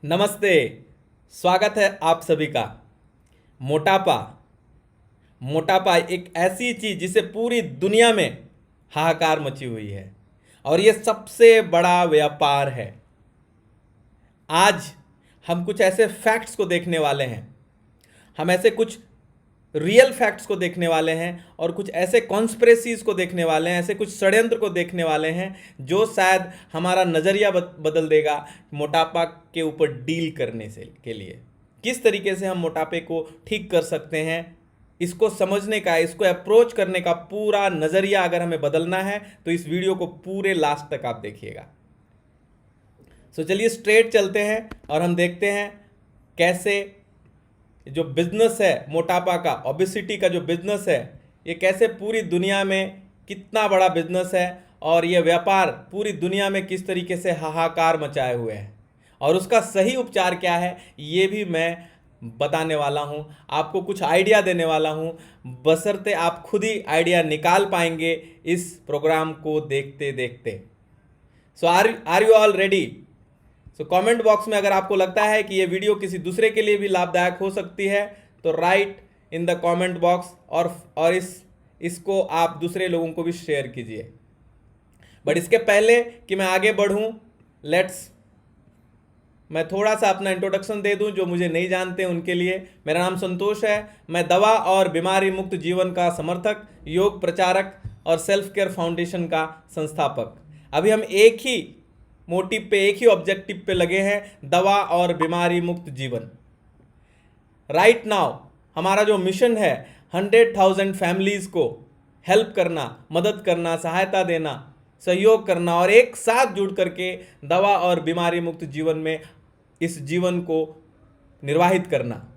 नमस्ते। स्वागत है आप सभी का। मोटापा मोटापा एक ऐसी चीज जिसे पूरी दुनिया में हाहाकार मची हुई है और ये सबसे बड़ा व्यापार है। आज हम कुछ ऐसे फैक्ट्स को देखने वाले हैं, हम ऐसे कुछ रियल फैक्ट्स को देखने वाले हैं और कुछ ऐसे कॉन्स्पिरेसीज को देखने वाले हैं, ऐसे कुछ षड्यंत्र को देखने वाले हैं जो शायद हमारा नज़रिया बदल देगा मोटापा के ऊपर डील करने से के लिए। किस तरीके से हम मोटापे को ठीक कर सकते हैं, इसको समझने का, इसको अप्रोच करने का पूरा नज़रिया अगर हमें बदलना है तो इस वीडियो को पूरे लास्ट तक आप देखिएगा। सो चलिए स्ट्रेट चलते हैं और हम देखते हैं कैसे जो बिजनेस है मोटापा का, ओबेसिटी का जो बिजनेस है, ये कैसे पूरी दुनिया में कितना बड़ा बिजनेस है और ये व्यापार पूरी दुनिया में किस तरीके से हाहाकार मचाए हुए है और उसका सही उपचार क्या है ये भी मैं बताने वाला हूँ, आपको कुछ आइडिया देने वाला हूँ, बशर्ते आप खुद ही आइडिया निकाल पाएंगे इस प्रोग्राम को देखते देखते। So are you all ready? So comment box में अगर आपको लगता है कि ये वीडियो किसी दूसरे के लिए भी लाभदायक हो सकती है तो right in the comment box और इसको आप दूसरे लोगों को भी शेयर कीजिए। बट इसके पहले कि मैं आगे बढ़ूं, मैं थोड़ा सा अपना इंट्रोडक्शन दे दूं जो मुझे नहीं जानते उनके लिए। मेरा नाम संतोष है, मैं दवा और बीमारी मुक्त जीवन का समर्थक, योग प्रचारक और सेल्फ केयर फाउंडेशन का संस्थापक। अभी हम एक ही मोटिव पे, एक ही ऑब्जेक्टिव पे लगे हैं, दवा और बीमारी मुक्त जीवन। राइट नाउ हमारा जो मिशन है 100,000 फैमिलीज़ को हेल्प करना, मदद करना, सहायता देना, सहयोग करना और एक साथ जुड़ करके दवा और बीमारी मुक्त जीवन में इस जीवन को निर्वाहित करना।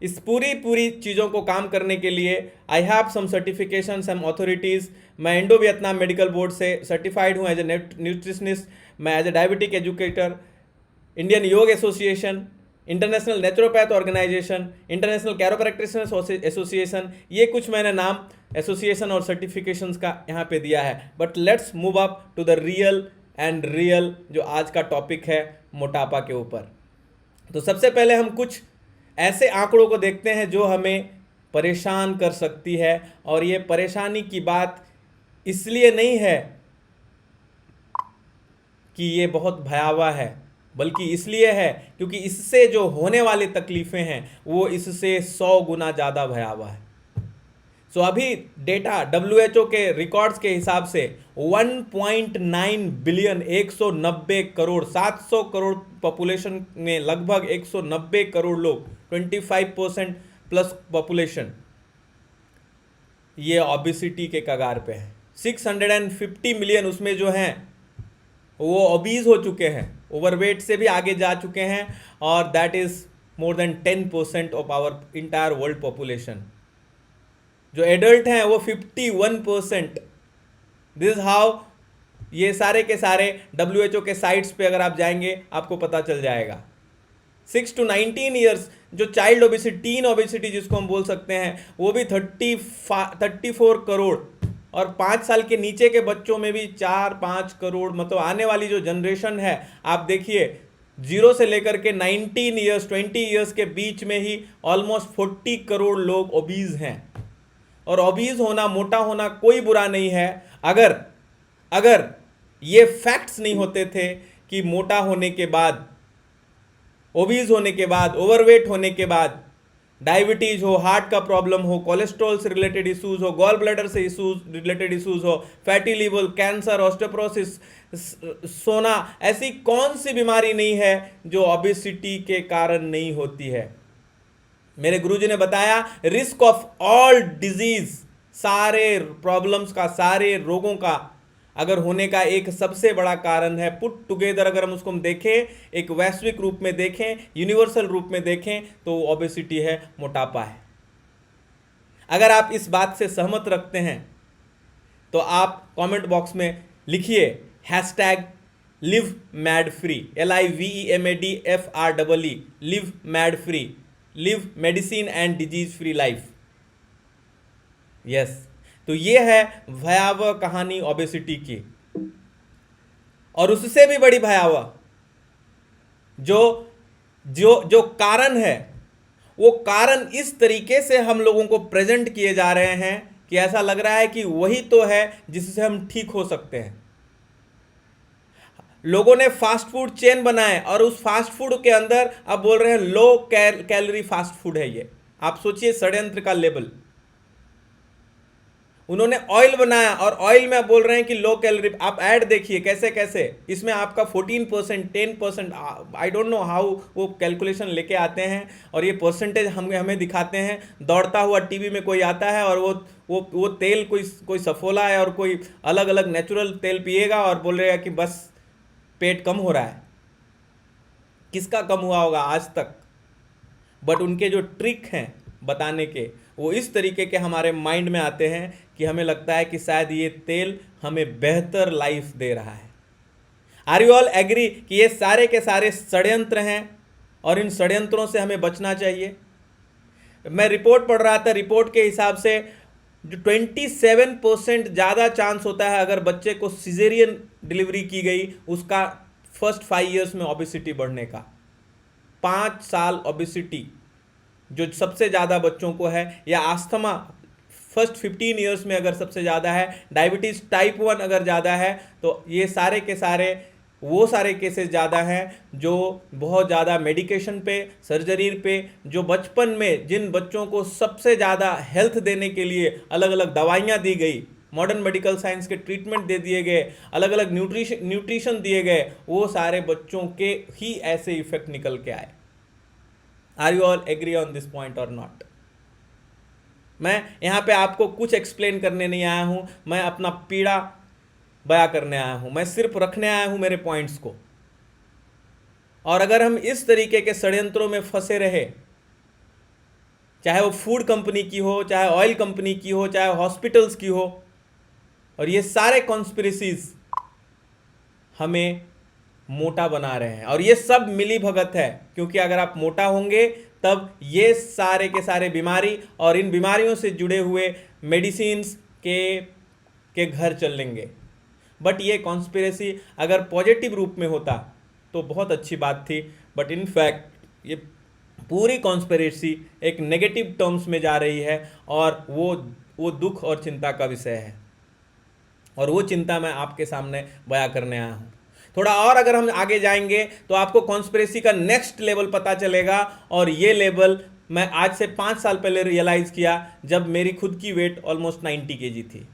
इस पूरी चीज़ों को काम करने के लिए I have some certification, some authorities. मैं इंडो वियतनाम मेडिकल बोर्ड से सर्टिफाइड हूँ एज ए न्यूट्रिशनिस्ट, मैं as a diabetic educator, Indian Yoga association, international naturopath organization, international chiropractitioners association, ये कुछ मैंने नाम एसोसिएशन और सर्टिफिकेशंस का यहाँ पे दिया है। But let's move up to the real जो आज का टॉपिक है मोटापा के ऊपर। तो सबसे पहले हम कुछ ऐसे आंकड़ों को देखते हैं जो हमें परेशान कर सकती है और ये परेशानी की बात इसलिए नहीं है कि ये बहुत भयावह है, बल्कि इसलिए है क्योंकि इससे जो होने वाली तकलीफ़ें हैं वो इससे 100 गुना ज़्यादा भयावह है। सो अभी डेटा WHO के रिकॉर्ड्स के हिसाब से 1.9 बिलियन, 190 करोड़, 700 करोड़ पॉपुलेशन में लगभग 190 करोड़ लोग, 25% प्लस पॉपुलेशन ये ओबेसिटी के कगार पे है। 650 मिलियन उसमें जो हैं वो ओबीज हो चुके हैं, ओवरवेट से भी आगे जा चुके हैं और that is more than 10% of our entire world population. जो एडल्ट हैं वो 51%। दिस हाउ ये सारे के सारे WHO के साइट्स पे अगर आप जाएंगे आपको पता चल जाएगा। 6 to 19 ईयर्स जो चाइल्ड ओबेसिटी, टीन ओबेसिटी जिसको हम बोल सकते हैं, वो भी 34 करोड़ और 5 साल के नीचे के बच्चों में भी 4-5 करोड़। मतलब आने वाली जो जनरेशन है आप देखिए, 0 से लेकर के 19 ईयर्स, 20 ईयर्स के बीच में ही ऑलमोस्ट 40 करोड़ लोग ओबीज हैं। और ओबीज होना, मोटा होना कोई बुरा नहीं है अगर ये फैक्ट्स नहीं होते थे कि मोटा होने के बाद, ओबीज होने के बाद, ओवरवेट होने के बाद डायबिटीज हो, हार्ट का प्रॉब्लम हो, कोलेस्ट्रॉल से रिलेटेड इश्यूज हो, गॉल ब्लैडर से रिलेटेड इश्यूज हो, फैटी लिवर, कैंसर, ऑस्टियोपोरोसिस, सोना, ऐसी कौन सी बीमारी नहीं है जो ओबेसिटी के कारण नहीं होती है। मेरे गुरुजी ने बताया रिस्क ऑफ ऑल डिजीज, सारे प्रॉब्लम्स का, सारे रोगों का अगर होने का एक सबसे बड़ा कारण है, पुट टुगेदर अगर हम उसको देखें, एक वैश्विक रूप में देखें, यूनिवर्सल रूप में देखें तो ओबेसिटी है, मोटापा है। अगर आप इस बात से सहमत रखते हैं तो आप कमेंट बॉक्स में लिखिए #live mad free, LIVEMADFREE, live mad free, live medicine and disease free life। Yes, तो ये है भयावह कहानी ओबेसिटी की। और उससे भी बड़ी भयावह जो जो जो कारण है, वो कारण इस तरीके से हम लोगों को प्रेजेंट किए जा रहे हैं कि ऐसा लग रहा है कि वही तो है जिससे हम ठीक हो सकते हैं। लोगों ने फास्ट फूड चेन बनाए और उस फास्ट फूड के अंदर अब बोल रहे हैं लो कैलोरी फास्ट फूड है ये। आप सोचिए षड्यंत्र का लेवल। उन्होंने ऑयल बनाया और ऑयल में बोल रहे हैं कि लो कैलोरी। आप ऐड देखिए कैसे कैसे, इसमें आपका 14%, 10%, आई डोंट नो हाउ वो कैलकुलेशन लेके आते हैं और ये परसेंटेज हमें दिखाते हैं। दौड़ता हुआ टीवी में कोई आता है और वो तेल कोई सफोला है और कोई अलग अलग नेचुरल तेल पिएगा और बोल रहे हैं कि बस पेट कम हो रहा है। किसका कम हुआ होगा आज तक? बट उनके जो ट्रिक हैं बताने के, वो इस तरीके के हमारे माइंड में आते हैं कि हमें लगता है कि शायद ये तेल हमें बेहतर लाइफ दे रहा है। आर यू ऑल एग्री कि ये सारे के सारे षड्यंत्र हैं और इन षड्यंत्रों से हमें बचना चाहिए? मैं रिपोर्ट पढ़ रहा था, रिपोर्ट के हिसाब से जो 27% ज़्यादा चांस होता है अगर बच्चे को सिजेरियन डिलीवरी की गई उसका फर्स्ट 5 ईयर्स में ओबेसिटी बढ़ने का। 5 साल ओबेसिटी जो सबसे ज़्यादा बच्चों को है, या आस्थमा फर्स्ट 15 ईयर्स में अगर सबसे ज़्यादा है, डायबिटीज़ टाइप 1 अगर ज़्यादा है, तो ये सारे के सारे वो सारे केसेस ज़्यादा हैं जो बहुत ज़्यादा मेडिकेशन पे, सर्जरी पे, जो बचपन में जिन बच्चों को सबसे ज़्यादा हेल्थ देने के लिए अलग अलग दवाइयाँ दी गई, मॉडर्न मेडिकल साइंस के ट्रीटमेंट दे दिए गए, अलग अलग न्यूट्रिशन दिए गए, वो सारे बच्चों के ही ऐसे इफेक्ट निकल के आए। Are you all agree on this point और नॉट? मैं यहाँ पे आपको कुछ एक्सप्लेन करने नहीं आया हूँ, मैं अपना पीड़ा बयां करने आया हूँ, मैं सिर्फ रखने आया हूँ मेरे पॉइंट्स को। और अगर हम इस तरीके के षड्यंत्रों में फंसे रहे, चाहे वो फूड कंपनी की हो, चाहे ऑयल कंपनी की हो, चाहे हॉस्पिटल्स की हो, और ये सारे कॉन्स्पिरेसीज हमें मोटा बना रहे हैं, और ये सब मिली भगत है। क्योंकि अगर आप मोटा होंगे तब ये सारे के सारे बीमारी और इन बीमारियों से जुड़े हुए मेडिसिन्स के घर चलेंगे। बट ये कॉन्स्पिरेसी अगर पॉजिटिव रूप में होता तो बहुत अच्छी बात थी, बट इन फैक्ट ये पूरी कॉन्स्पिरेसी एक नेगेटिव टर्म्स में जा रही है, और वो दुख और चिंता का विषय है, और वो चिंता मैं आपके सामने बयां करने आया हूँ। थोड़ा और अगर हम आगे जाएंगे तो आपको कॉन्स्पिरेसी का नेक्स्ट लेवल पता चलेगा, और ये लेवल मैं आज से 5 साल पहले रियलाइज़ किया जब मेरी खुद की वेट ऑलमोस्ट 90 kg थी।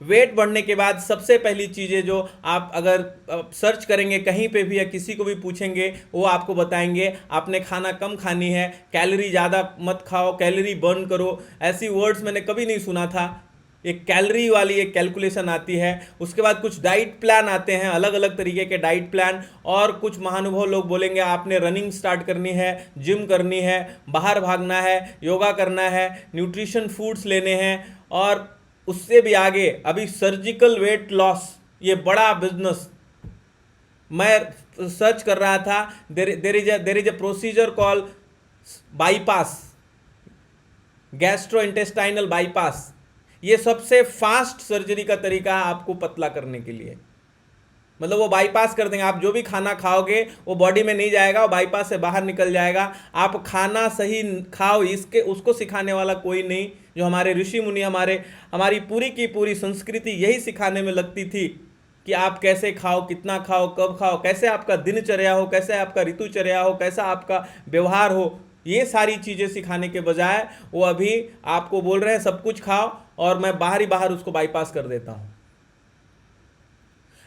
वेट बढ़ने के बाद सबसे पहली चीज़ें जो आप अगर सर्च करेंगे कहीं पे भी या किसी को भी पूछेंगे, वो आपको बताएंगे आपने खाना कम खानी है, कैलोरी ज़्यादा मत खाओ, कैलोरी बर्न करो। ऐसी वर्ड्स मैंने कभी नहीं सुना था। एक कैलोरी वाली एक कैलकुलेशन आती है, उसके बाद कुछ डाइट प्लान आते हैं, अलग अलग तरीके के डाइट प्लान, और कुछ महानुभाव लोग बोलेंगे आपने रनिंग स्टार्ट करनी है, जिम करनी है, बाहर भागना है, योगा करना है, न्यूट्रिशन फूड्स लेने हैं, और उससे भी आगे अभी सर्जिकल वेट लॉस, ये बड़ा बिजनेस। मैं सर्च कर रहा था, there is a procedure call bypass, gastrointestinal bypass. ये सबसे फास्ट सर्जरी का तरीका है आपको पतला करने के लिए। मतलब वो बाईपास कर देंगे, आप जो भी खाना खाओगे वो बॉडी में नहीं जाएगा, वो बाईपास से बाहर निकल जाएगा। आप खाना सही खाओ, इसके उसको सिखाने वाला कोई नहीं। जो हमारे ऋषि मुनि, हमारी पूरी की पूरी संस्कृति यही सिखाने में लगती थी कि आप कैसे खाओ, कितना खाओ, कब खाओ, कैसे आपका दिनचर्या हो, कैसे आपका ऋतुचर्या हो, कैसा आपका व्यवहार हो। ये सारी चीज़ें सिखाने के बजाय वो अभी आपको बोल रहे हैं सब कुछ खाओ, और मैं बाहर ही बाहर उसको बाईपास कर देता हूँ।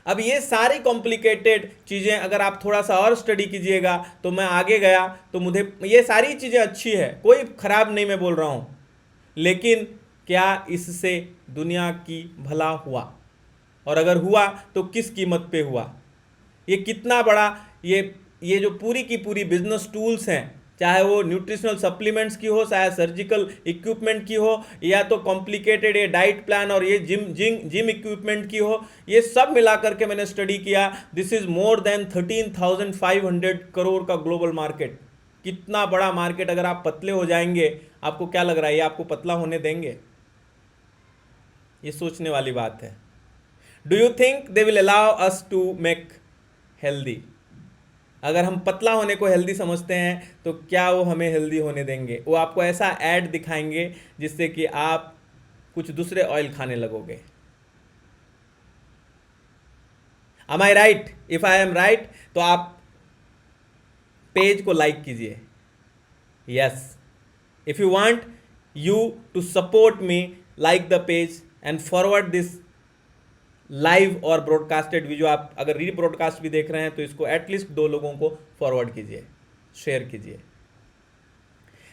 अब ये सारी कॉम्प्लिकेटेड चीज़ें अगर आप थोड़ा सा और स्टडी कीजिएगा, तो मैं आगे गया तो मुझे ये सारी चीज़ें अच्छी है, कोई ख़राब नहीं मैं बोल रहा हूँ, लेकिन क्या इससे दुनिया की भला हुआ? और अगर हुआ तो किस कीमत पे हुआ? ये कितना बड़ा ये जो पूरी की पूरी बिजनेस टूल्स हैं, चाहे वो न्यूट्रिशनल सप्लीमेंट्स की हो, चाहे सर्जिकल इक्विपमेंट की हो, या तो कॉम्प्लिकेटेड ये डाइट प्लान और ये जिम इक्विपमेंट की हो, ये सब मिला करके मैंने स्टडी किया। This is more then 13,500 crore का ग्लोबल मार्केट। कितना बड़ा मार्केट। अगर आप पतले हो जाएंगे, आपको क्या लग रहा है ये आपको पतला होने देंगे? ये सोचने वाली बात है। Do you think they will allow us to make healthy? अगर हम पतला होने को हेल्दी समझते हैं तो क्या वो हमें हेल्दी होने देंगे? वो आपको ऐसा ऐड दिखाएंगे जिससे कि आप कुछ दूसरे ऑयल खाने लगोगे। Am I right? If I am right, तो आप पेज को लाइक कीजिए। Yes, if you want you to support me, like the page and forward this live और ब्रॉडकास्टेड वीडियो। आप अगर रीब्रॉडकास्ट भी देख रहे हैं तो इसको एटलीस्ट 2 लोगों को फॉरवर्ड कीजिए, शेयर कीजिए।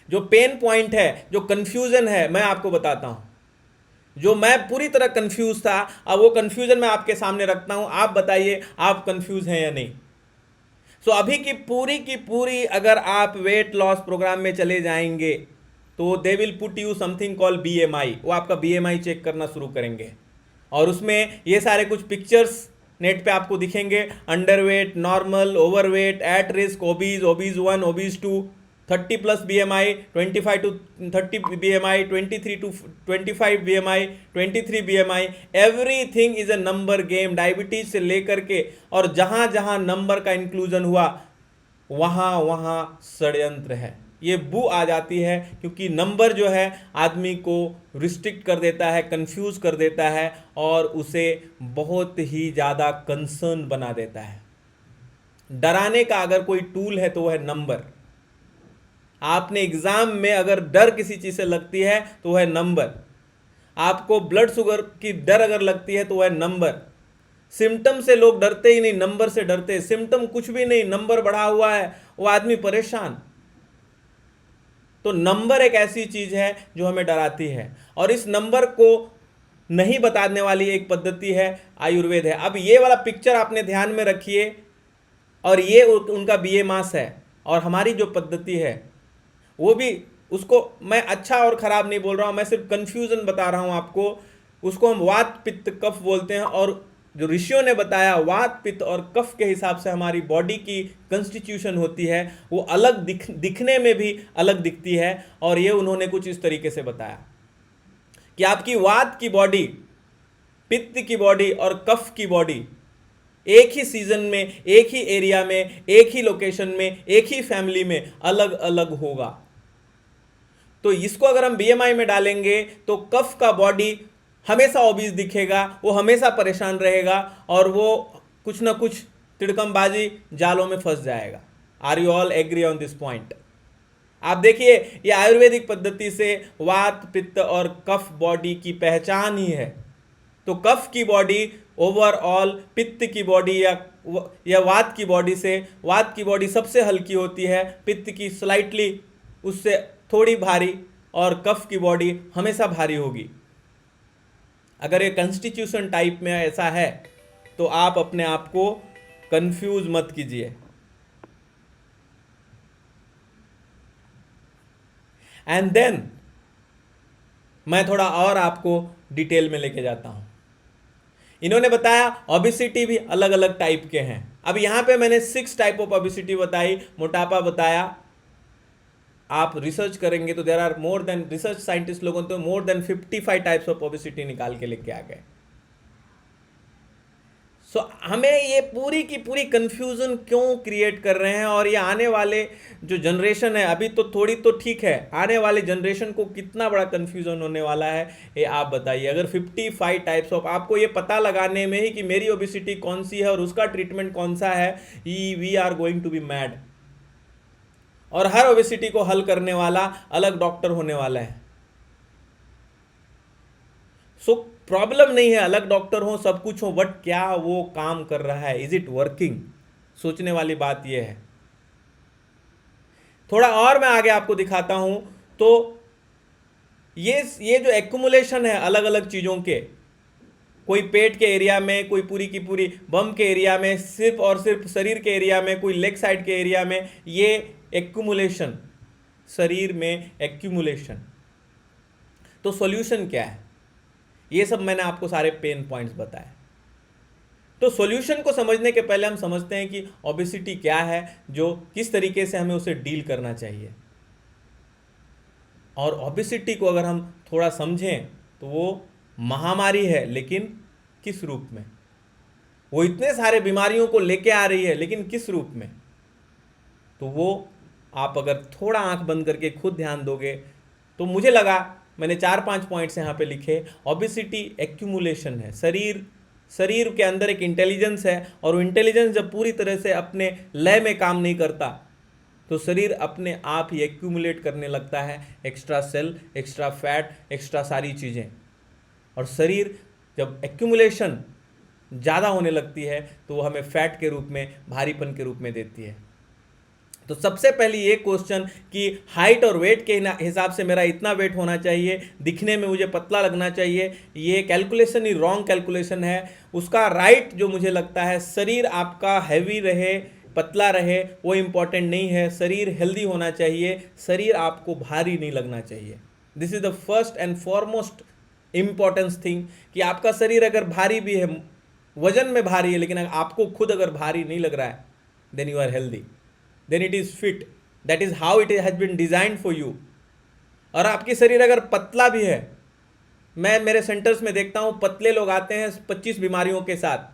जो पेन पॉइंट है, जो कंफ्यूजन है, मैं आपको बताता हूं। जो मैं पूरी तरह कंफ्यूज था, अब वो कंफ्यूजन मैं आपके सामने रखता हूं। आप बताइए, आप कंफ्यूज हैं या नहीं? सो अभी की पूरी अगर आप वेट लॉस प्रोग्राम में चले जाएंगे तो they will put you something call BMI। वो आपका BMI चेक करना शुरू करेंगे और उसमें ये सारे कुछ पिक्चर्स नेट पे आपको दिखेंगे। Underweight, normal, overweight, at risk, obese, obese 1, obese 2, 30 plus BMI, 25 to 30 BMI, 23 to 25 BMI, 23 BMI, everything is a number game. Diabetes से लेकर के और जहां जहां नंबर का इंक्लूजन हुआ वहां वहां षड्यंत्र है। ये बू आ जाती है क्योंकि नंबर जो है आदमी को रिस्ट्रिक्ट कर देता है, कंफ्यूज कर देता है और उसे बहुत ही ज़्यादा कंसर्न बना देता है। डराने का अगर कोई टूल है तो वह है नंबर। आपने एग्जाम में अगर डर किसी चीज़ से लगती है तो वह है नंबर। आपको ब्लड शुगर की डर अगर लगती है तो वह है नंबर। सिम्टम से लोग डरते ही नहीं, नंबर से डरते हैं। सिम्टम कुछ भी नहीं, नंबर बढ़ा हुआ है, वो आदमी परेशान। तो नंबर एक ऐसी चीज है जो हमें डराती है और इस नंबर को नहीं बताने वाली एक पद्धति है आयुर्वेद है। अब ये वाला पिक्चर आपने ध्यान में रखिए और ये उनका BMI है और हमारी जो पद्धति है वो भी, उसको मैं अच्छा और खराब नहीं बोल रहा हूं, मैं सिर्फ कंफ्यूजन बता रहा हूं आपको। उसको हम वात पित्त कफ बोलते हैं और जो ऋषियों ने बताया वात पित्त और कफ के हिसाब से हमारी बॉडी की कंस्टिट्यूशन होती है, वो अलग दिखने में भी अलग दिखती है। और ये उन्होंने कुछ इस तरीके से बताया कि आपकी वात की बॉडी, पित्त की बॉडी और कफ की बॉडी एक ही सीजन में, एक ही एरिया में, एक ही लोकेशन में, एक ही फैमिली में अलग अलग होगा। तो इसको अगर हम BMI में डालेंगे तो कफ का बॉडी हमेशा ओबीज दिखेगा, वो हमेशा परेशान रहेगा और वो कुछ ना कुछ तिड़कमबाजी जालों में फंस जाएगा। Are you all agree on this point? आप देखिए, ये आयुर्वेदिक पद्धति से वात पित्त और कफ बॉडी की पहचान ही है। तो कफ की बॉडी ओवरऑल पित्त की बॉडी या वात की बॉडी से, वात की बॉडी सबसे हल्की होती है, पित्त की स्लाइटली उससे थोड़ी भारी और कफ की बॉडी हमेशा भारी होगी। अगर ये कंस्टिट्यूशन टाइप में ऐसा है तो आप अपने आप को कंफ्यूज मत कीजिए। एंड देन मैं थोड़ा और आपको डिटेल में लेके जाता हूं। इन्होंने बताया ओबेसिटी भी अलग अलग टाइप के हैं। अब यहां पे मैंने 6 टाइप ऑफ ओबेसिटी बताई, मोटापा बताया। आप रिसर्च करेंगे तो there are more than, research scientist लोगों तो more than 55 types of obesity निकाल के लेके आ गए। सो हमें ये पूरी की पूरी कंफ्यूजन क्यों क्रिएट कर रहे हैं? और ये आने वाले जो जनरेशन है, अभी तो थोड़ी तो ठीक है, आने वाले जनरेशन को कितना बड़ा कंफ्यूजन होने वाला है ये आप बताइए। अगर 55 टाइप्स ऑफ, आपको ये पता लगाने में ही कि मेरी ओबेसिटी कौन सी है और उसका ट्रीटमेंट कौन सा है, we are going to be mad. और हर ओबेसिटी को हल करने वाला अलग डॉक्टर होने वाला है। सो प्रॉब्लम नहीं है अलग डॉक्टर हो, सब कुछ हो, बट क्या वो काम कर रहा है? Is it working? सोचने वाली बात यह है। थोड़ा और मैं आगे आपको दिखाता हूं। तो ये जो एक्युमुलेशन है अलग अलग चीजों के, कोई पेट के एरिया में, कोई पूरी की पूरी बम के एरिया में, सिर्फ और सिर्फ शरीर के एरिया में, कोई लेग साइड के एरिया में, ये एक्युमुलेशन, शरीर में एक्युमुलेशन। तो सॉल्यूशन क्या है? ये सब मैंने आपको सारे पेन पॉइंट्स बताए। तो सॉल्यूशन को समझने के पहले हम समझते हैं कि ओबेसिटी क्या है, जो किस तरीके से हमें उसे डील करना चाहिए। और ओबेसिटी को अगर हम थोड़ा समझें तो वो महामारी है, लेकिन किस रूप में? वो इतने सारे बीमारियों को लेके आ रही है, लेकिन किस रूप में? तो वो आप अगर थोड़ा आंख बंद करके खुद ध्यान दोगे तो मुझे लगा, मैंने 4-5 पॉइंट्स यहाँ पे लिखे। ओबेसिटी एक्यूमुलेशन है, शरीर के अंदर एक इंटेलिजेंस है, और वो इंटेलिजेंस जब पूरी तरह से अपने लय में काम नहीं करता तो शरीर अपने आप ही एक्यूमुलेट करने लगता है, extra cell, extra fat, extra सारी चीज़ें। और शरीर जब एक्यूमुलेशन ज़्यादा होने लगती है तो वो हमें फैट के रूप में, भारीपन के रूप में देती है। तो सबसे पहली ये क्वेश्चन कि हाइट और वेट के हिसाब से मेरा इतना वेट होना चाहिए, दिखने में मुझे पतला लगना चाहिए, ये कैलकुलेशन ही रॉन्ग कैलकुलेशन है। उसका राइट जो मुझे लगता है, शरीर आपका हैवी रहे, पतला रहे, वो इम्पॉर्टेंट नहीं है। शरीर हेल्दी होना चाहिए, शरीर आपको भारी नहीं लगना चाहिए। This is the first and foremost importance thing कि आपका शरीर अगर भारी भी है, वजन में भारी है, लेकिन आपको खुद अगर भारी नहीं लग रहा है, then you are healthy, then it is fit, that is how it has been designed for you. और आपकी शरीर अगर पतला भी है, मैं मेरे सेंटर्स में देखता हूं पतले लोग आते हैं 25 बीमारियों के साथ,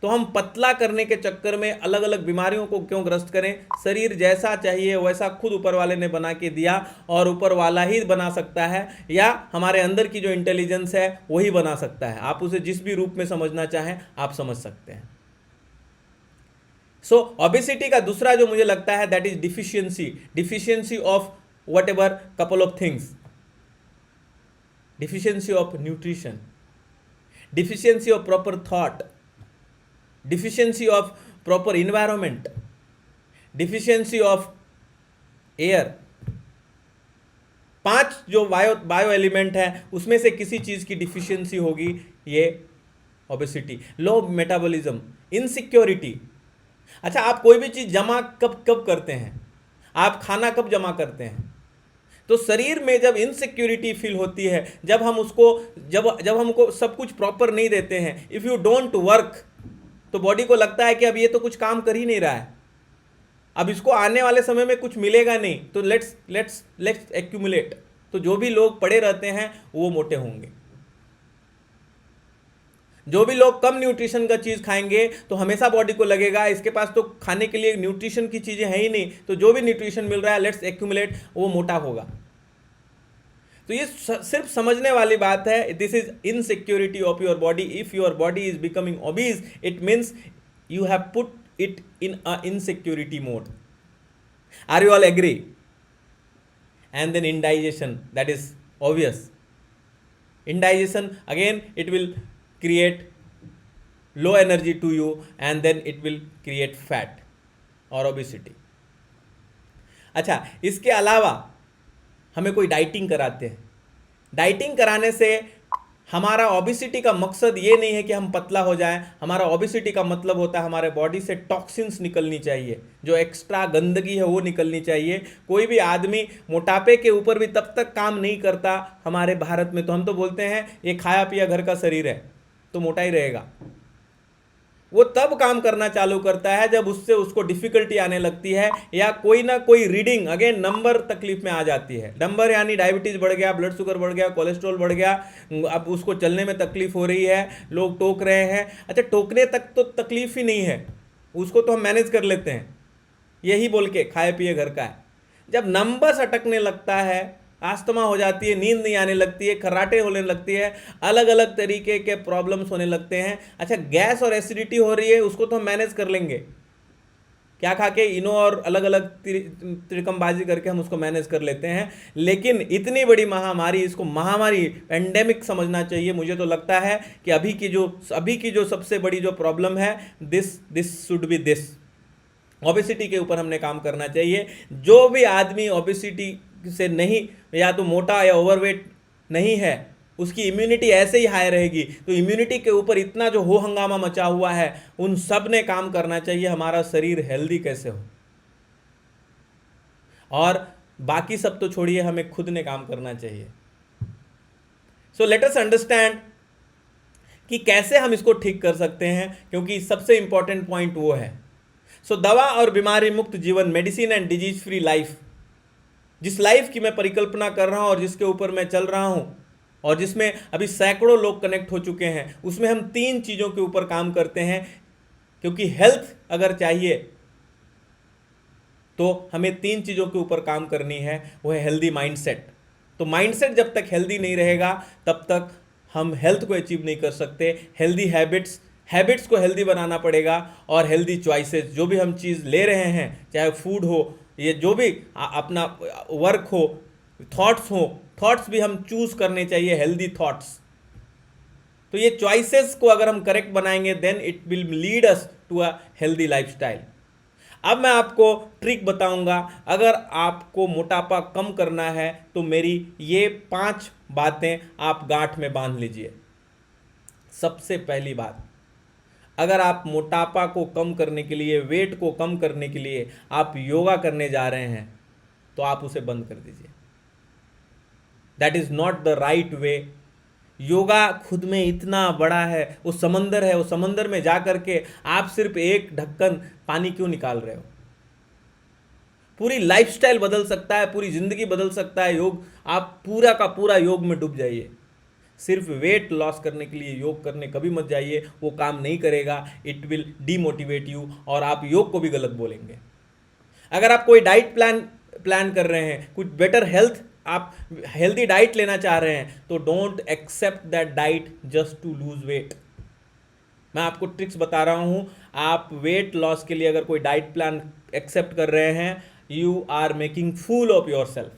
तो हम पतला करने के चक्कर में अलग अलग बीमारियों को क्यों ग्रस्त करें? शरीर जैसा चाहिए वैसा खुद ऊपर वाले ने बना के दिया, और ऊपर वाला ही बना सकता है, या हमारे अंदर की जो इंटेलिजेंस है वही बना सकता है। आप उसे जिस भी रूप में समझना चाहें आप समझ सकते हैं। सो ओबेसिटी का दूसरा जो मुझे लगता है, that is deficiency of what ever couple of things, deficiency of nutrition, deficiency of proper thought, deficiency of proper environment, deficiency of air. 5 जो बायो एलिमेंट है उसमें से किसी चीज की डिफिशियंसी होगी, ये ओबेसिटी। लो मेटाबॉलिज्म, इनसिक्योरिटी। अच्छा, आप कोई भी चीज जमा कब करते हैं? आप खाना कब जमा करते हैं? तो शरीर में जब इनसिक्योरिटी फील होती है, जब हम उसको जब हमको सब कुछ प्रॉपर नहीं देते हैं, इफ यू डोंट वर्क, तो बॉडी को लगता है कि अब ये तो कुछ काम कर ही नहीं रहा है, अब इसको आने वाले समय में कुछ मिलेगा नहीं, तो लेट्स एक्यूमुलेट। तो जो भी लोग पड़े रहते हैं वो मोटे होंगे। जो भी लोग कम न्यूट्रिशन का चीज खाएंगे तो हमेशा बॉडी को लगेगा इसके पास तो खाने के लिए न्यूट्रिशन की चीजें है ही नहीं, तो जो भी न्यूट्रिशन मिल रहा है लेट्स एक्यूमुलेट, वो मोटा होगा। तो ये सिर्फ समझने वाली बात है। This is insecurity of your body. If your body is becoming obese, it means you have put it in a insecurity mode. Are you all agree? And then indigestion, that is obvious. Indigestion, again it will create low energy to you, and then it will create fat or obesity. अच्छा, इसके अलावा हमें कोई dieting कराते हैं। Dieting कराने से हमारा ओबेसिटी का मकसद ये नहीं है कि हम पतला हो जाएं। हमारा ओबेसिटी का मतलब होता है हमारे बॉडी से टॉक्सिन्स निकलनी चाहिए, जो एक्स्ट्रा गंदगी है वो निकलनी चाहिए। कोई भी आदमी मोटापे के ऊपर भी तब तक काम नहीं करता हमारे भारत में, तो हम तो बोलते हैं ये खाया पिया घर का शरीर है तो मोटा ही रहेगा। वो तब काम करना चालू करता है जब उसको डिफिकल्टी आने लगती है, या कोई ना कोई रीडिंग, अगेन नंबर तकलीफ में आ जाती है। नंबर यानी डायबिटीज बढ़ गया, ब्लड शुगर बढ़ गया, कोलेस्ट्रॉल बढ़ गया, अब उसको चलने में तकलीफ हो रही है, लोग टोक रहे हैं। अच्छा, टोकने तक तो तकलीफ ही नहीं है, उसको तो हम मैनेज कर लेते हैं यही बोल के खाए पिए घर का है। जब नंबर्स अटकने लगता है, आस्थमा हो जाती है, नींद नहीं आने लगती है, खर्राटे होने लगती है, अलग अलग तरीके के प्रॉब्लम्स होने लगते हैं। अच्छा, गैस और एसिडिटी हो रही है, उसको तो हम मैनेज कर लेंगे, क्या खा के इनो और अलग अलग त्रिकमबाजी करके हम उसको मैनेज कर लेते हैं। लेकिन इतनी बड़ी महामारी, इसको महामारी पेंडेमिक समझना चाहिए। मुझे तो लगता है कि अभी की जो सबसे बड़ी जो प्रॉब्लम है, this should be this, obesity के ऊपर हमने काम करना चाहिए। जो भी आदमी ओबेसिटी से नहीं, या तो मोटा या ओवरवेट नहीं है, उसकी इम्यूनिटी ऐसे ही हाई रहेगी। तो इम्यूनिटी के ऊपर इतना जो हो हंगामा मचा हुआ है, उन सब ने काम करना चाहिए हमारा शरीर हेल्दी कैसे हो। और बाकी सब तो छोड़िए, हमें खुद ने काम करना चाहिए। सो लेट अस अंडरस्टैंड कि कैसे हम इसको ठीक कर सकते हैं, क्योंकि सबसे इंपॉर्टेंट पॉइंट वो है। सो दवा और बीमारी मुक्त जीवन, medicine and disease free life, जिस लाइफ की मैं परिकल्पना कर रहा हूं और जिसके ऊपर मैं चल रहा हूं, और जिसमें अभी सैकड़ों लोग कनेक्ट हो चुके हैं, उसमें हम 3 चीज़ों के ऊपर काम करते हैं। क्योंकि हेल्थ अगर चाहिए तो हमें 3 चीज़ों के ऊपर काम करनी है, वो है हेल्दी माइंडसेट। तो माइंडसेट जब तक हेल्दी नहीं रहेगा तब तक हम हेल्थ को अचीव नहीं कर सकते। हेल्दी हैबिट्स को हेल्दी बनाना पड़ेगा, और हेल्दी चॉइसेस, जो भी हम चीज़ ले रहे हैं, चाहे फूड हो, ये जो भी अपना वर्क हो, थॉट्स भी हम चूज करने चाहिए, हेल्दी थॉट्स। तो ये चॉइसेस को अगर हम करेक्ट बनाएंगे then it will lead us to a healthy lifestyle. अब मैं आपको ट्रिक बताऊंगा, अगर आपको मोटापा कम करना है तो मेरी ये 5 बातें आप गांठ में बांध लीजिए। सबसे पहली बात, अगर आप मोटापा को कम करने के लिए, वेट को कम करने के लिए आप योगा करने जा रहे हैं तो आप उसे बंद कर दीजिए। That is not the right way. Yoga खुद में इतना बड़ा है, वो समंदर है, वो समंदर में जा करके आप सिर्फ एक ढक्कन पानी क्यों निकाल रहे हो? पूरी लाइफस्टाइल बदल सकता है, पूरी जिंदगी बदल सकता है योग। आप पूरा का पूरा योग में डूब जाइए। सिर्फ वेट लॉस करने के लिए योग करने कभी मत जाइए, वो काम नहीं करेगा। इट विल डीमोटिवेट यू और आप योग को भी गलत बोलेंगे। अगर आप कोई डाइट प्लान कर रहे हैं, कुछ बेटर हेल्थ, आप हेल्दी डाइट लेना चाह रहे हैं, तो don't accept that diet just to lose weight. मैं आपको ट्रिक्स बता रहा हूं। आप वेट लॉस के लिए अगर कोई डाइट प्लान एक्सेप्ट कर रहे हैं, you are making fool of yourself.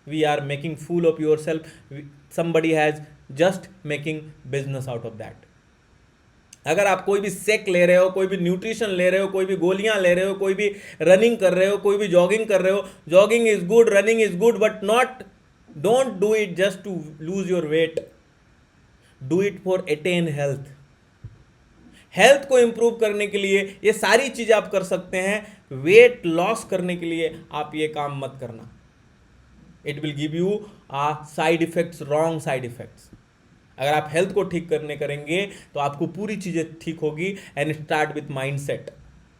We are making fool of yourself. Somebody has just making business out of that. अगर आप कोई भी सेक ले रहे हो, कोई भी न्यूट्रिशन ले रहे हो, कोई भी गोलियां ले रहे हो, कोई भी रनिंग कर रहे हो, कोई भी जॉगिंग कर रहे हो, jogging is good, running is good, but don't do it just to lose your weight. Do it for attain health. Health को इंप्रूव करने के लिए ये सारी चीजें आप कर सकते हैं। वेट लॉस करने के लिए आप ये काम मत करना। It will give you side effects, wrong side effects. अगर आप हेल्थ को ठीक करने करेंगे तो आपको पूरी चीजें ठीक होगी। And start with mindset.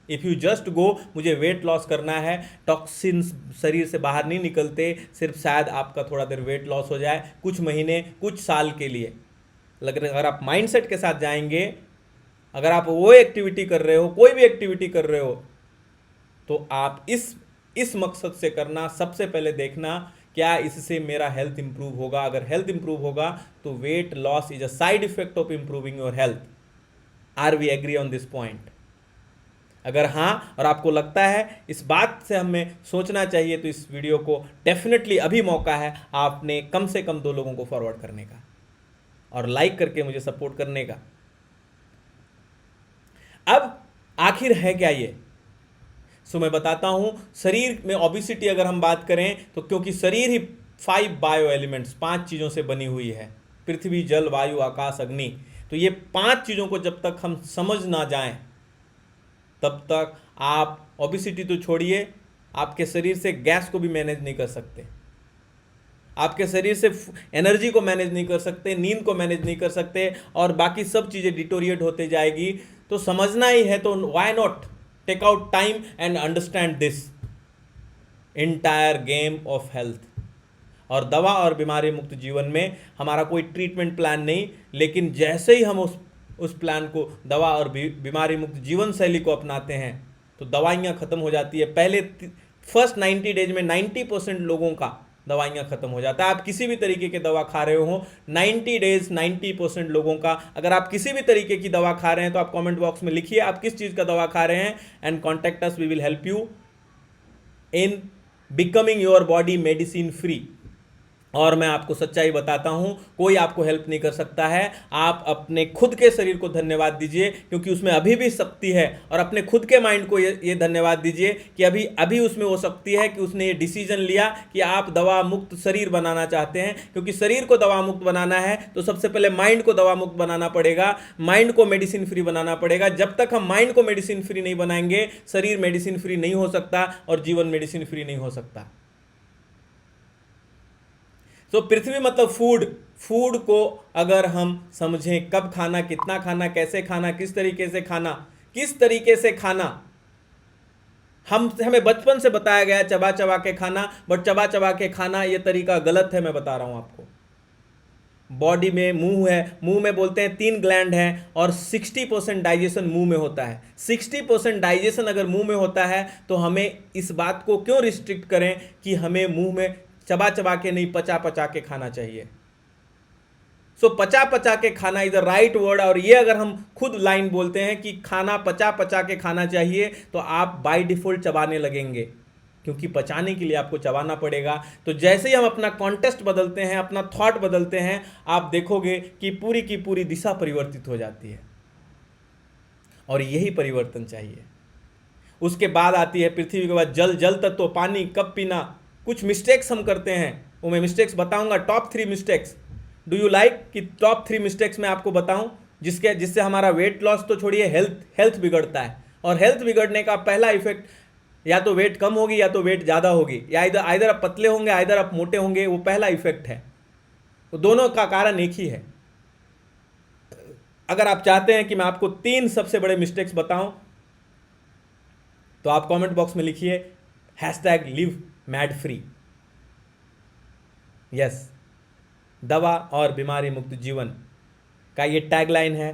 If you just go, मुझे वेट लॉस करना है, टॉक्सिन्स शरीर से बाहर नहीं निकलते, सिर्फ शायद आपका थोड़ा देर वेट लॉस हो जाए, कुछ महीने, कुछ साल के लिए। लेकिन अगर आप माइंडसेट के साथ जाएंगे, अगर आप वो एक्टिविटी कर रहे हो, कोई भी एक्टिविटी कर रहे हो, तो आप इस मकसद से करना। सबसे पहले देखना क्या इससे मेरा हेल्थ इंप्रूव होगा। अगर हेल्थ इंप्रूव होगा तो weight loss is a side effect of improving your health. Are we agree on this point? अगर हाँ, और आपको लगता है इस बात से हमें सोचना चाहिए, तो इस वीडियो को डेफिनेटली अभी मौका है आपने कम से कम 2 लोगों को फॉरवर्ड करने का और लाइक करके मुझे सपोर्ट करने का। अब आखिर है क्या ये? सो मैं बताता हूं। शरीर में ओबेसिटी अगर हम बात करें तो, क्योंकि शरीर ही 5 बायो एलिमेंट्स, 5 चीज़ों से बनी हुई है, पृथ्वी, जल, वायु, आकाश, अग्नि। तो ये 5 चीज़ों को जब तक हम समझ ना जाएं तब तक आप ओबेसिटी तो छोड़िए, आपके शरीर से गैस को भी मैनेज नहीं कर सकते, आपके शरीर से एनर्जी को मैनेज नहीं कर सकते, नींद को मैनेज नहीं कर सकते, और बाकी सब चीज़ें डिटोरिएट होते जाएगी। तो समझना ही है तो why not take out time and understand this entire game of health. और दवा और बीमारी मुक्त जीवन में हमारा कोई ट्रीटमेंट प्लान नहीं, लेकिन जैसे ही हम उस प्लान को, दवा और बीमारी मुक्त जीवन शैली को अपनाते हैं, तो दवाइयाँ खत्म हो जाती है। पहले फर्स्ट 90 डेज में 90% लोगों का दवाइयाँ खत्म हो जाता है। आप किसी भी तरीके की दवा खा रहे हो, 90 डेज 90% लोगों का, अगर आप किसी भी तरीके की दवा खा रहे हैं तो आप कमेंट बॉक्स में लिखिए आप किस चीज़ का दवा खा रहे हैं, and contact us, we will help you in becoming your body medicine free. और मैं आपको सच्चाई बताता हूं, कोई आपको हेल्प नहीं कर सकता है। आप अपने खुद के शरीर को धन्यवाद दीजिए, क्योंकि उसमें अभी भी शक्ति है, और अपने खुद के माइंड को ये धन्यवाद दीजिए कि अभी उसमें वो शक्ति है कि उसने ये डिसीजन लिया कि आप दवा मुक्त शरीर बनाना चाहते हैं। क्योंकि शरीर को दवा मुक्त बनाना है तो सबसे पहले माइंड को दवा मुक्त बनाना पड़ेगा, माइंड को मेडिसिन फ्री बनाना पड़ेगा। जब तक हम माइंड को मेडिसिन फ्री नहीं बनाएंगे, शरीर मेडिसिन फ्री नहीं हो सकता और जीवन मेडिसिन फ्री नहीं हो सकता। तो पृथ्वी मतलब फूड को अगर हम समझें, कब खाना, कितना खाना, कैसे खाना, किस तरीके से खाना, हमें बचपन से बताया गया चबा चबा के खाना, बट चबा चबा के खाना ये तरीका गलत है। मैं बता रहा हूं आपको, बॉडी में मुंह है, मुंह में बोलते हैं 3 ग्लैंड हैं और 60% डाइजेशन मुंह में होता है। 60% डाइजेशन अगर मुंह में होता है तो हमें इस बात को क्यों रिस्ट्रिक्ट करें कि हमें मुंह में चबा चबा के नहीं, पचा पचा के खाना चाहिए। सो पचा पचा के खाना इज द राइट वर्ड। और ये अगर हम खुद लाइन बोलते हैं कि खाना पचा पचा के खाना चाहिए तो आप बाय डिफॉल्ट चबाने लगेंगे, क्योंकि पचाने के लिए आपको चबाना पड़ेगा। तो जैसे ही हम अपना कॉन्टेक्स्ट बदलते हैं, अपना थॉट बदलते हैं, आप देखोगे कि पूरी की पूरी दिशा परिवर्तित हो जाती है। और यही परिवर्तन चाहिए। उसके बाद आती है पृथ्वी के बाद जल, जल तत्व, पानी कब पीना। कुछ मिस्टेक्स हम करते हैं, वो मैं मिस्टेक्स बताऊंगा, top 3 mistakes. Do you like कि टॉप 3 मिस्टेक्स मैं आपको बताऊं जिससे हमारा वेट लॉस तो छोड़िए, हेल्थ बिगड़ता है। और हेल्थ बिगड़ने का पहला इफेक्ट या तो वेट कम होगी या तो वेट ज़्यादा होगी, या इधर आप पतले होंगे, इधर आप मोटे होंगे। वो पहला इफेक्ट है। वो दोनों का कारण एक ही है। अगर आप चाहते हैं कि मैं आपको 3 सबसे बड़े मिस्टेक्स बताऊं तो आप कमेंट बॉक्स में लिखिए #live mad free। यस, दवा और बीमारी मुक्त जीवन का ये टैगलाइन है,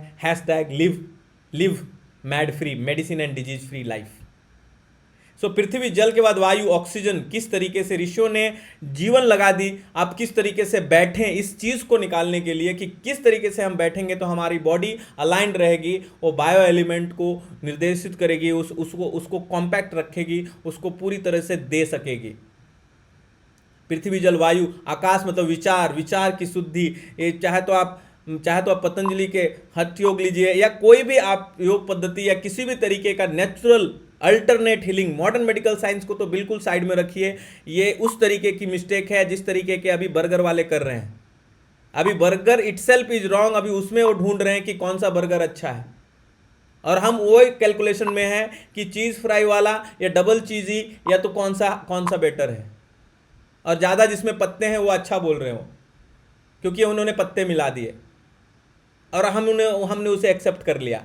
#live mad free, medicine and disease free life. So पृथ्वी, जल के बाद वायु, ऑक्सीजन, किस तरीके से ऋषियों ने जीवन लगा दी। आप किस तरीके से बैठें इस चीज़ को निकालने के लिए कि किस तरीके से हम बैठेंगे तो हमारी बॉडी अलाइंड रहेगी, वो बायो एलिमेंट को निर्देशित करेगी, उसको कॉम्पैक्ट रखेगी, उसको पूरी तरह से दे सकेगी। पृथ्वी, जल, वायु, आकाश मतलब विचार की शुद्धि। ये चाहे तो आप पतंजलि के हठ योग लीजिए या कोई भी आप योग पद्धति या किसी भी तरीके का natural alternate healing. Modern medical science को तो बिल्कुल साइड में रखिए। ये उस तरीके की मिस्टेक है जिस तरीके के अभी बर्गर वाले कर रहे हैं। अभी बर्गर इटसेल्फ इज रॉन्ग, अभी उसमें वो ढूंढ रहे हैं कि कौन सा बर्गर अच्छा है। और हम वो कैलकुलेशन में हैं कि चीज़ फ्राई वाला या डबल चीज़ी या तो कौन सा बेटर है। और ज़्यादा जिसमें पत्ते हैं वो अच्छा बोल रहे हो, क्योंकि उन्होंने पत्ते मिला दिए और हमने उसे एक्सेप्ट कर लिया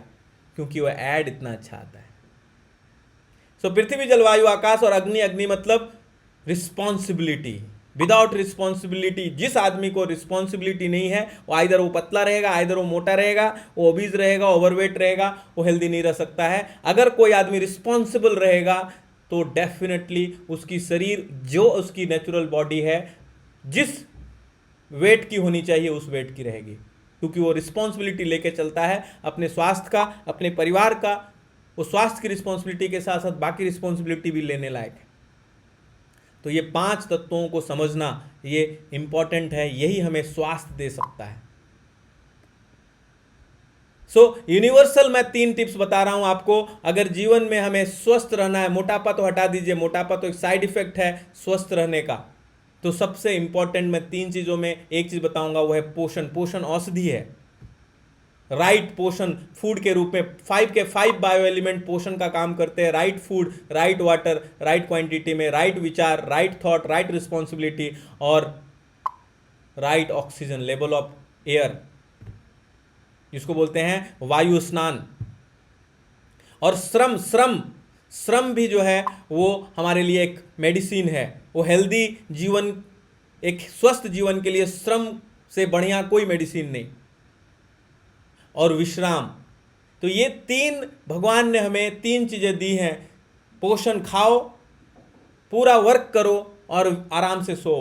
क्योंकि वो ऐड इतना अच्छा आता है। सो पृथ्वी, जलवायु, आकाश और अग्नि। अग्नि मतलब रिस्पॉन्सिबिलिटी। विदाउट रिस्पॉन्सिबिलिटी, जिस आदमी को रिस्पॉन्सिबिलिटी नहीं है वो आइदर वो पतला रहेगा, आइदर वो मोटा रहेगा, वो ओबीज रहेगा, ओवरवेट रहेगा, वो हेल्दी नहीं रह सकता है। अगर कोई आदमी रिस्पॉन्सिबल रहेगा तो डेफिनेटली उसकी शरीर, जो उसकी नेचुरल बॉडी है, जिस वेट की होनी चाहिए उस वेट की रहेगी, क्योंकि वो रिस्पॉन्सिबिलिटी लेके चलता है अपने स्वास्थ्य का, अपने परिवार का। वो स्वास्थ्य की रिस्पॉन्सिबिलिटी के साथ साथ बाकी रिस्पॉन्सिबिलिटी भी लेने लायक है। तो ये 5 तत्वों को समझना ये इंपॉर्टेंट है, यही हमें स्वास्थ्य दे सकता है। यूनिवर्सल मैं 3 टिप्स बता रहा हूं आपको। अगर जीवन में हमें स्वस्थ रहना है, मोटापा तो हटा दीजिए, मोटापा तो एक साइड इफेक्ट है स्वस्थ रहने का। तो सबसे इंपॉर्टेंट मैं 3 चीजों में एक चीज बताऊंगा, वो है पोषण। पोषण औषधि है। राइट पोषण फूड के रूप में 5 के 5 बायो एलिमेंट पोषण का काम करते हैं। Right food, right water, right quantity में, राइट विचार, राइट थॉट, राइट रिस्पॉन्सिबिलिटी और right oxygen level of air, जिसको बोलते हैं वायु स्नान। और श्रम भी जो है वो हमारे लिए एक मेडिसिन है। वो हेल्दी जीवन, एक स्वस्थ जीवन के लिए श्रम से बढ़िया कोई मेडिसिन नहीं। और विश्राम। तो ये 3 भगवान ने हमें 3 चीजें दी हैं। पोषण खाओ, पूरा वर्क करो और आराम से सो।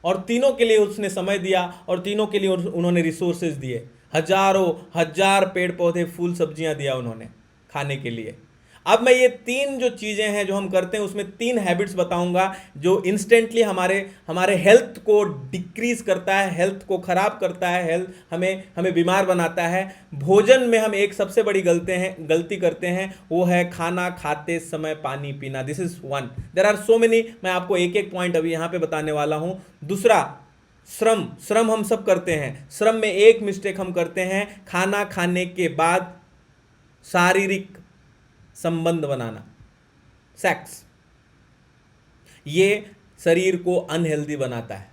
और तीनों के लिए उसने समय दिया और तीनों के लिए उन्होंने रिसोर्सेज दिए। हजार पेड़ पौधे, फूल, सब्जियां दिया उन्होंने खाने के लिए। अब मैं ये 3 जो चीज़ें हैं जो हम करते हैं उसमें 3 हैबिट्स बताऊंगा जो इंस्टेंटली हमारे हेल्थ को डिक्रीज करता है, हेल्थ को खराब करता है, हेल्थ हमें बीमार बनाता है। भोजन में हम एक सबसे बड़ी गलती करते हैं, वो है खाना खाते समय पानी पीना। This is 1। There are so many, मैं आपको एक एक पॉइंट अभी यहाँ पे बताने वाला हूँ। दूसरा, श्रम हम सब करते हैं। श्रम में एक मिस्टेक हम करते हैं, खाना खाने के बाद शारीरिक संबंध बनाना, सेक्स। ये शरीर को अनहेल्दी बनाता है।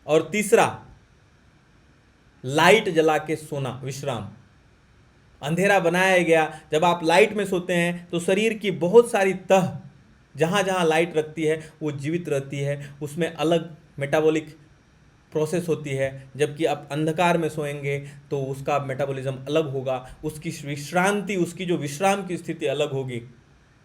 और तीसरा, लाइट जला के सोना, विश्राम। अंधेरा बनाया गया, जब आप लाइट में सोते हैं तो शरीर की बहुत सारी तह जहां जहां लाइट रखती है वो जीवित रहती है, उसमें अलग मेटाबॉलिक प्रोसेस होती है, जबकि आप अंधकार में सोएंगे तो उसका मेटाबॉलिज्म अलग होगा, उसकी विश्रांति, उसकी जो विश्राम की स्थिति अलग होगी।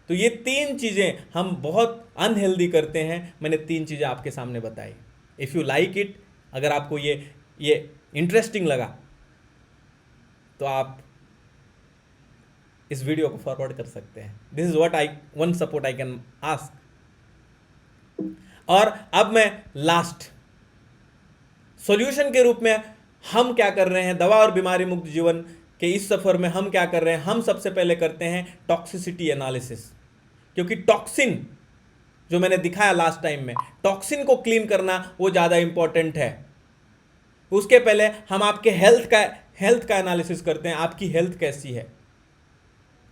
तो ये 3 चीज़ें हम बहुत अनहेल्दी करते हैं। मैंने 3 चीज़ें आपके सामने बताई। इफ़ यू लाइक इट, अगर आपको ये इंटरेस्टिंग लगा तो आप इस वीडियो को फॉरवर्ड कर सकते हैं। This is what I one support I can ask. और अब मैं लास्ट सॉल्यूशन के रूप में हम क्या कर रहे हैं, दवा और बीमारी मुक्त जीवन के इस सफर में हम क्या कर रहे हैं। हम सबसे पहले करते हैं टॉक्सिसिटी एनालिसिस, क्योंकि टॉक्सिन जो मैंने दिखाया लास्ट टाइम में, टॉक्सिन को क्लीन करना वो ज़्यादा इंपॉर्टेंट है। उसके पहले हम आपके हेल्थ का एनालिसिस करते हैं। आपकी हेल्थ कैसी है,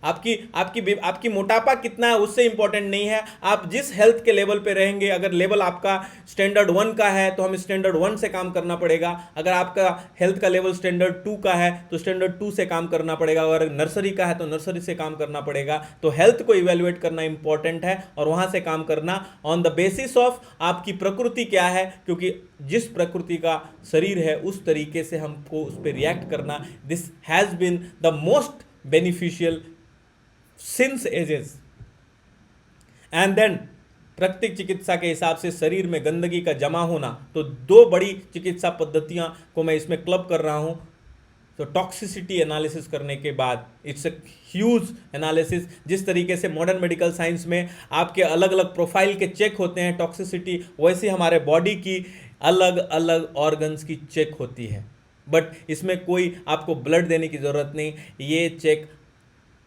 आपकी मोटापा कितना है उससे इंपॉर्टेंट नहीं है। आप जिस हेल्थ के लेवल पे रहेंगे, अगर लेवल आपका स्टैंडर्ड 1 का है तो हम स्टैंडर्ड 1 से काम करना पड़ेगा। अगर आपका हेल्थ का लेवल स्टैंडर्ड 2 का है तो स्टैंडर्ड 2 से काम करना पड़ेगा। अगर नर्सरी का है तो नर्सरी से काम करना पड़ेगा। तो हेल्थ को इवेल्युएट करना इंपॉर्टेंट है और वहां से काम करना ऑन द बेसिस ऑफ आपकी प्रकृति क्या है, क्योंकि जिस प्रकृति का शरीर है उस तरीके से हमको उस पर रिएक्ट करना। This has been the most beneficial since ages. And then प्राकृतिक चिकित्सा के हिसाब से शरीर में गंदगी का जमा होना, तो 2 बड़ी चिकित्सा पद्धतियां को मैं इसमें क्लब कर रहा हूं। तो टॉक्सिसिटी एनालिसिस करने के बाद इट्स ए ह्यूज एनालिसिस। जिस तरीके से मॉडर्न मेडिकल साइंस में आपके अलग अलग प्रोफाइल के चेक होते हैं टॉक्सिसिटी, वैसे हमारे बॉडी की अलग अलग ऑर्गन्स की चेक होती है। बट इसमें कोई आपको ब्लड देने की ज़रूरत नहीं। ये चेक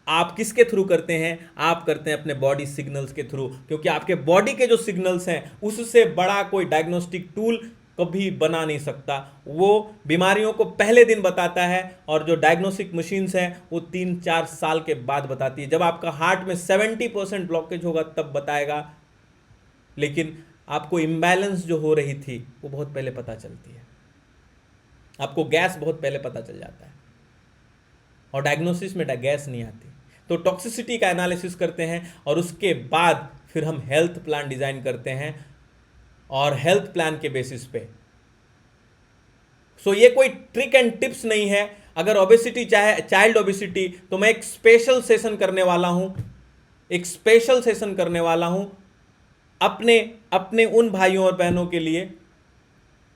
आप किसके थ्रू करते हैं, आप करते हैं अपने बॉडी सिग्नल्स के थ्रू, क्योंकि आपके बॉडी के जो सिग्नल्स हैं उससे बड़ा कोई डायग्नोस्टिक टूल कभी बना नहीं सकता। वो बीमारियों को पहले दिन बताता है और जो डायग्नोस्टिक मशीन्स हैं वो 3-4 साल के बाद बताती है। जब आपका हार्ट में 70% ब्लॉकेज होगा तब बताएगा, लेकिन आपको इम्बैलेंस जो हो रही थी वो बहुत पहले पता चलती है। आपको गैस बहुत पहले पता चल जाता है और डायग्नोसिस में गैस नहीं आती। तो टॉक्सिसिटी का एनालिसिस करते हैं और उसके बाद फिर हम हेल्थ प्लान डिज़ाइन करते हैं और हेल्थ प्लान के बेसिस पे। सो ये कोई ट्रिक एंड टिप्स नहीं है। अगर ओबेसिटी चाहे चाइल्ड ओबेसिटी, तो मैं एक स्पेशल सेशन करने वाला हूं, अपने उन भाइयों और बहनों के लिए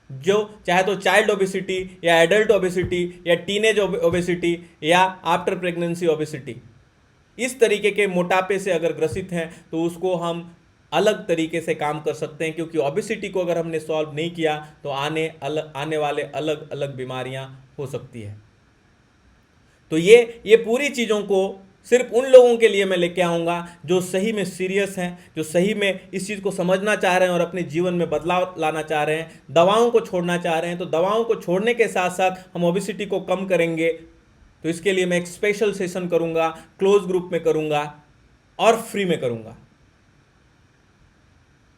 जो चाहे तो चाइल्ड ओबेसिटी या एडल्ट ओबेसिटी या टीनेज ओबेसिटी या आफ्टर प्रेगनेंसी ओबेसिटी, इस तरीके के मोटापे से अगर ग्रसित हैं तो उसको हम अलग तरीके से काम कर सकते हैं। क्योंकि ओबेसिटी को अगर हमने सॉल्व नहीं किया तो आने वाले अलग अलग बीमारियां हो सकती है। तो ये पूरी चीज़ों को सिर्फ उन लोगों के लिए मैं लेके आऊँगा जो सही में सीरियस हैं, जो सही में इस चीज़ को समझना चाह रहे हैं और अपने जीवन में बदलाव लाना चाह रहे हैं, दवाओं को छोड़ना चाह रहे हैं। तो दवाओं को छोड़ने के साथ साथ हम ओबेसिटी को कम करेंगे। तो इसके लिए मैं एक स्पेशल सेशन करूँगा, क्लोज ग्रुप में करूँगा और फ्री में करूँगा।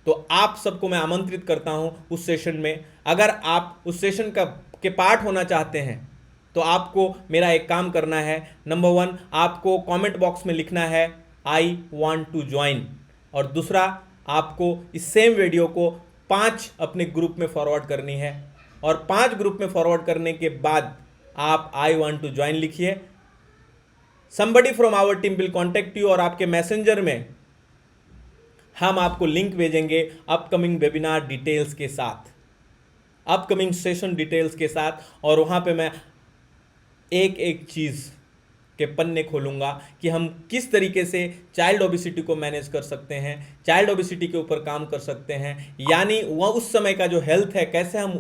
तो आप सबको मैं आमंत्रित करता हूँ उस सेशन में। अगर आप उस सेशन के पार्ट होना चाहते हैं तो आपको मेरा एक काम करना है। नंबर 1, आपको कमेंट बॉक्स में लिखना है आई वांट टू ज्वाइन, और दूसरा आपको इस सेम वीडियो को 5 अपने ग्रुप में फॉरवर्ड करनी है। और 5 ग्रुप में फॉरवर्ड करने के बाद आप आई वांट टू ज्वाइन लिखिए। Somebody from our team will contact you, और आपके मैसेंजर में हम आपको लिंक भेजेंगे अपकमिंग वेबिनार डिटेल्स के साथ, अपकमिंग सेशन डिटेल्स के साथ। और वहाँ पे मैं एक एक चीज़ के पन्ने खोलूँगा कि हम किस तरीके से चाइल्ड ओबेसिटी को मैनेज कर सकते हैं, चाइल्ड ओबेसिटी के ऊपर काम कर सकते हैं। यानी वह उस समय का जो हेल्थ है, कैसे हम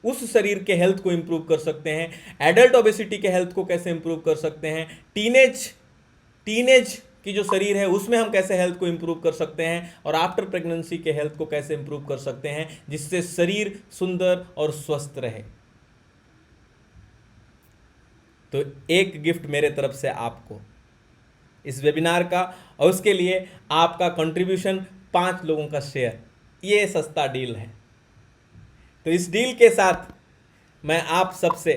उस शरीर के हेल्थ को इम्प्रूव कर सकते हैं, एडल्ट ओबेसिटी के हेल्थ को कैसे इम्प्रूव कर सकते हैं, टीनेज की जो शरीर है उसमें हम कैसे हेल्थ को इम्प्रूव कर सकते हैं, और आफ्टर प्रेगनेंसी के हेल्थ को कैसे इम्प्रूव कर सकते हैं, जिससे शरीर सुंदर और स्वस्थ रहे। तो एक गिफ्ट मेरे तरफ से आपको इस वेबिनार का, और उसके लिए आपका कंट्रीब्यूशन 5 लोगों का शेयर। ये सस्ता डील है। तो इस डील के साथ मैं आप सबसे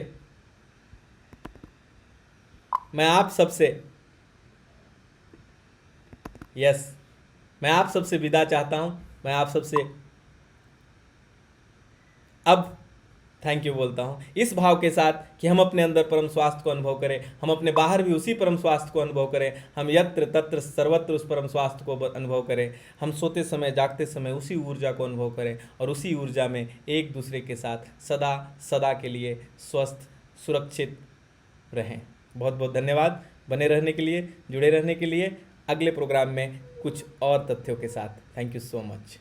विदा चाहता हूं। मैं आप सबसे अब थैंक यू बोलता हूँ इस भाव के साथ कि हम अपने अंदर परम स्वास्थ्य को अनुभव करें, हम अपने बाहर भी उसी परम स्वास्थ्य को अनुभव करें, हम यत्र तत्र सर्वत्र उस परम स्वास्थ्य को अनुभव करें, हम सोते समय जागते समय उसी ऊर्जा को अनुभव करें और उसी ऊर्जा में एक दूसरे के साथ सदा सदा के लिए स्वस्थ सुरक्षित रहें। बहुत बहुत धन्यवाद बने रहने के लिए, जुड़े रहने के लिए। अगले प्रोग्राम में कुछ और तथ्यों के साथ। Thank you so much.